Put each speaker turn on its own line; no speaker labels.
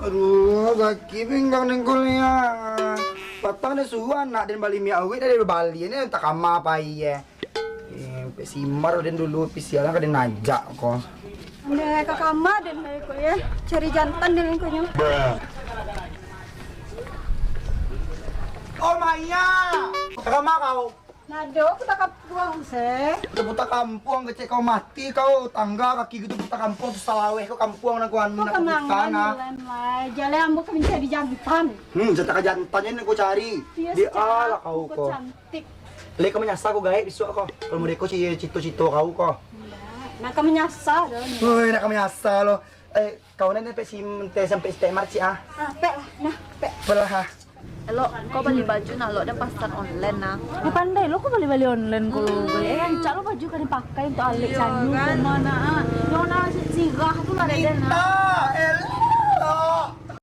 Aduh, kaki pinggang ning kuliah. Patang na suwan na din bali mi awit dari Bali ini tak kama apa iya. Simar din dulu pisialan ka din najak ko.
Udah ke kamar dan ko ya. Cari jantan din ko nya.
Oh Maya, kama kau.
Nado aku tak kapuang se.
Buta kampung kecek kau mati kau tangga kaki gitu buta kampung terus salaweh kau kampung nak kuan nak
Kemangan
tanah.
lain jalan ambo kami cari jantan.
Jatah ka jantannya kau cari. Di ala kau ko.
Cantik.
Lek kau menyasa kau gaib isu kau. Kalau mau deko cito-cito kau kau.
Nah kami nyasa dah.
Woi, nak kami asal lo. Kau nanti sampai Stemar sih ah.
Ah, pek lah. Nah, pek.
Belah.
Lo, kau beli baju nah lo ada pesan online nah.
Di pandai lo kok beli online kalau beli. Cak lo baju kan dipakai untuk alik sanyu
kan?
mana? Yang nak sirah tu lah ada nah.
Elo.